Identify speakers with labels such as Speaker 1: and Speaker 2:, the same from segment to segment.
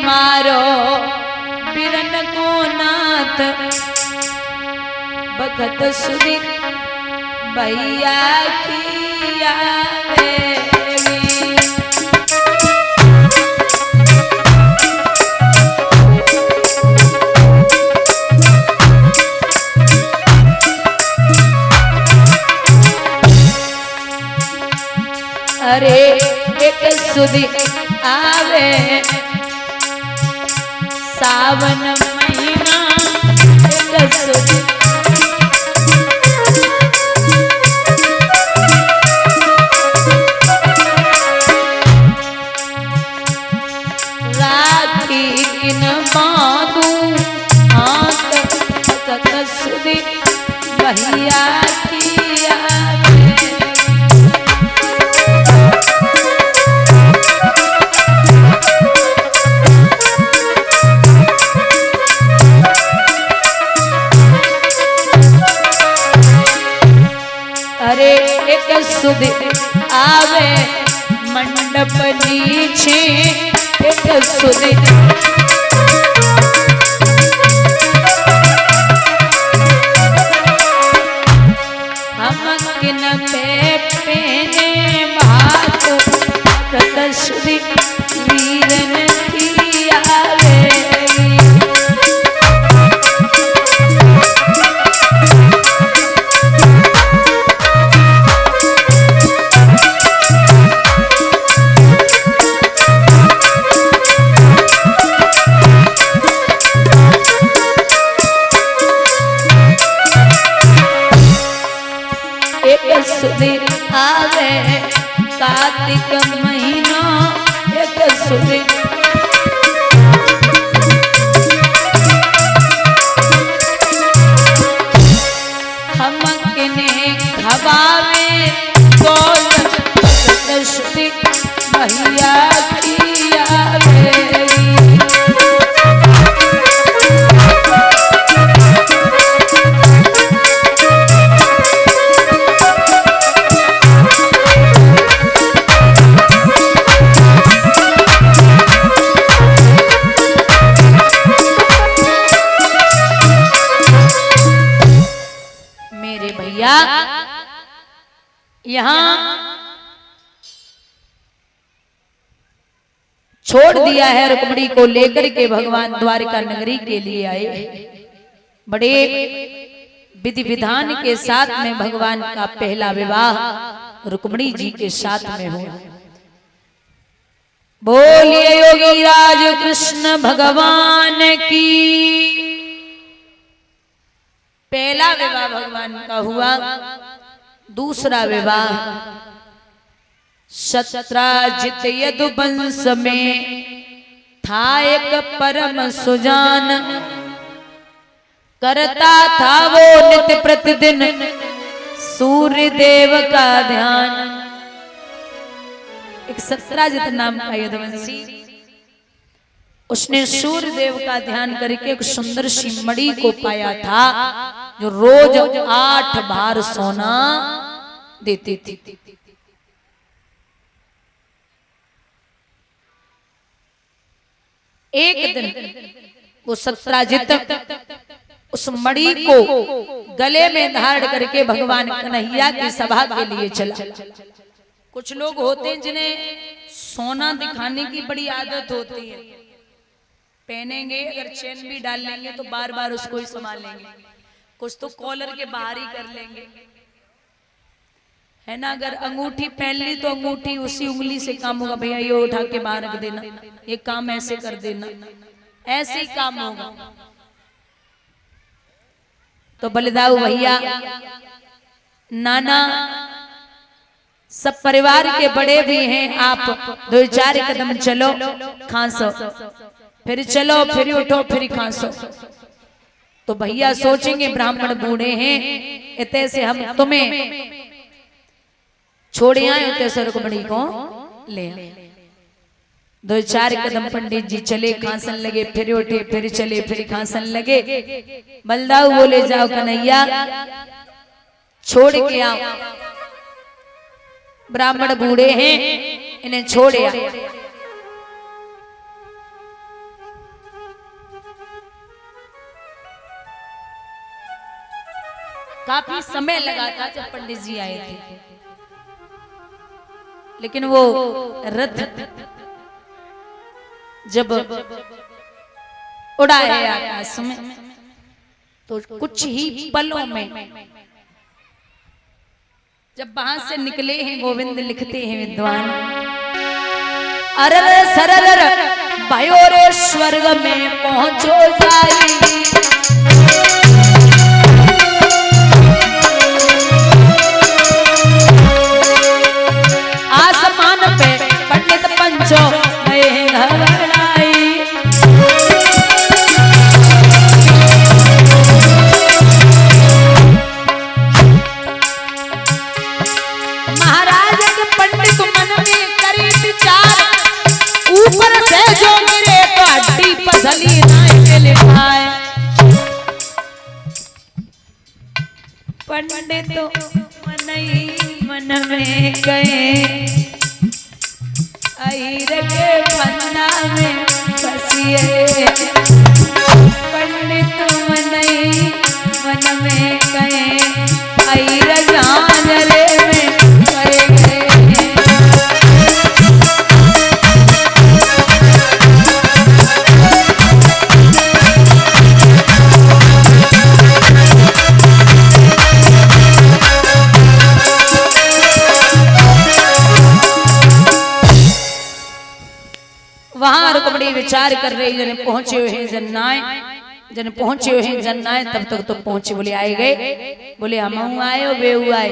Speaker 1: मारो बिरन को नाथ बखत सुधी भैया की आवेगी। अरे एक सुधी आवे सावन महीना एक सुधी राखी किन बांधू हाथ तक सुधी भैया की आवे। अरे एक सुधी आवे मंडप नीचे एक सुधी हम किन पे पेने भात तक सुधी वीरन की आवेगी। एक सुधी आवे कार्तिक महीना एक सुधी हम किने खवावे बोल सुधी भैया की आवेगी। यहाँ छोड़ दिया है रुक्मिणी को लेकर के भगवान द्वारिका नगरी के लिए आए। बड़े विधि विधान के साथ में भगवान का पहला विवाह रुक्मिणी जी के साथ में हुआ। बोलिए योगी राज कृष्ण भगवान की। पहला विवाह भगवान का हुआ। दूसरा विवाह सत्राजित यदुवंश में था एक परम सुजान, करता था वो नित्य प्रतिदिन सूर्य देव का ध्यान। एक सत्राजित नाम का यदुवंशी, उसने सूर्य देव का ध्यान करके एक सुंदर सी मणि को पाया था जो रोज 8 बार सोना देती थी। एक दिन वो सत्राजित उस मणि को गले में धारण करके भगवान कन्हैया की सभा के लिए चला। कुछ लोग होते हैं जिन्हें सोना दिखाने की बड़ी आदत होती है, पहनेंगे अगर चेन भी डाल लेंगे तो बार बार उसको ही संभाल लेंगे, कुछ तो कॉलर के बाहर ही कर लेंगे, है ना। अगर अंगूठी पहन ली तो अंगूठी उसी उंगली से काम होगा, भैया ये उठा के बाहर रख देना, ये काम ऐसे कर देना, ऐसे ही काम होगा। तो बलिदाऊ भैया नाना सब परिवार के बड़े भी हैं, आप 2-4 कदम चलो खांसो, फिर चलो फिर उठो फिर खांसो। तो भैया सोचेंगे ब्राह्मण बूढ़े हैं, इतने से हम तुम्हें छोड़े आए होते से रुक्मिणी को ले। 2-4 कदम पंडित जी चले, खांसन लगे, फिर उठे, फिर चले, फिर खांसन लगे। बलदाऊ बोले जाओ कन्हैया छोड़ के आओ, ब्राह्मण बूढ़े हैं इन्हें छोड़ आओ। काफी समय लगा था जब पंडित जी आए थे, लेकिन वो रथ जब उड़ा है आकाश में तो कुछ ही पलों में जब वहां से निकले हैं गोविंद, लिखते हैं विद्वान, अरर सरर भयो रे स्वर्ग में पहुंचो जाई, आसमान पे पंडित पंचो गए घबराई, महाराज के पंडित मन में करी विचार, ऊपर से जो गिरे तो हड्डी पसली नाई के लिखाए, पंडित मन ही मन में गए अहिर के फंदा में फंसिए, पंडित मन ही मन में गए अहिर झांझरे में पड़ गए। वहां रुक्मिणी विचार कर रही, जन पहुंचे हुए हैं जन्नाए, जन पहुंचे हुए हैं जन्नाए, तब तक तो पहुंचे, बोले आए गए, बोले हम आए हो बेऊ आए,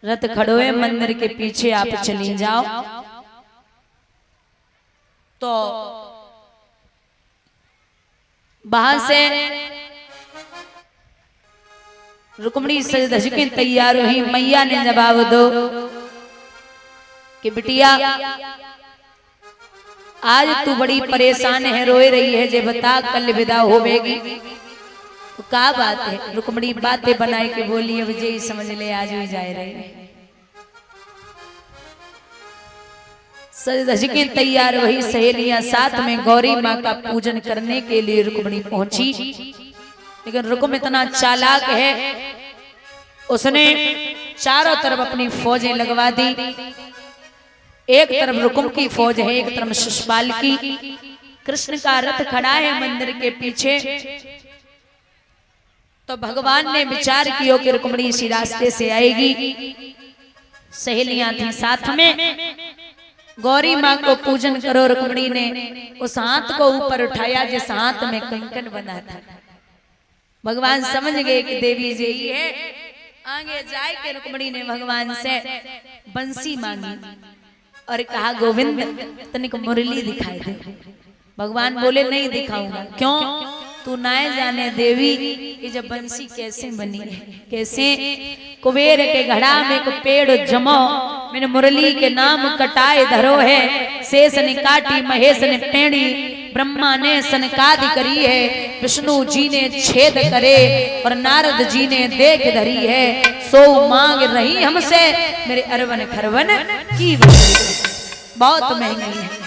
Speaker 1: रथ खड़ो है मंदिर के पीछे, आप चली जाओ। तो वहां से रुक्मिणी सज धज के तैयार हुई, मैया ने जवाब दो कि बिटिया आज तू बड़ी परेशान है, रोए रही है, जे बता कल विदा होवेगी, तो क्या बात है? रुक्मिणी बातें बनाए के बोली, अब जे समझ ले आज भी जाए रहे। सज धज के तैयार वही सहेलियां साथ में गौरी माँ का पूजन करने के लिए रुक्मिणी पहुंची, लेकिन रुक्म इतना चालाक है, उसने चारों तरफ अपनी फौजें लगवा दी। एक तरफ रुकुम की फौज है, एक तरफ शिशुपाल की। कृष्ण का रथ खड़ा है मंदिर के पीछे। तो भगवान ने विचार किया कि रुक्मिणी इसी रास्ते से आएगी। सहेलियां थी साथ में, गौरी माँ को पूजन करो। रुक्मिणी ने उस हाथ को ऊपर उठाया जिस हाथ में कंकन बना था। भगवान समझ गए कि देवी जी ही है। आगे जाए के रुक्मिणी ने भगवान से बंसी मांगी और कहा गोविंद तनिक मुरली दिखाई दे। भगवान बोले नहीं दिखाऊंगा। क्यों? तू ना जाने देवी कि जब बंसी कैसे बनी है, कैसे कुबेर के घड़ा में को पेड़ जमो, मैंने मुरली के नाम कटाए धरो है। शेष ने काटी, महेश ने पेड़ी, ब्रह्मा ने सनकादि करी है, विष्णु जी ने छेद करे और नारद जी ने देख धरी है। सो मांग रही हमसे मेरे अरवन खरवन की बहुत महंगी है।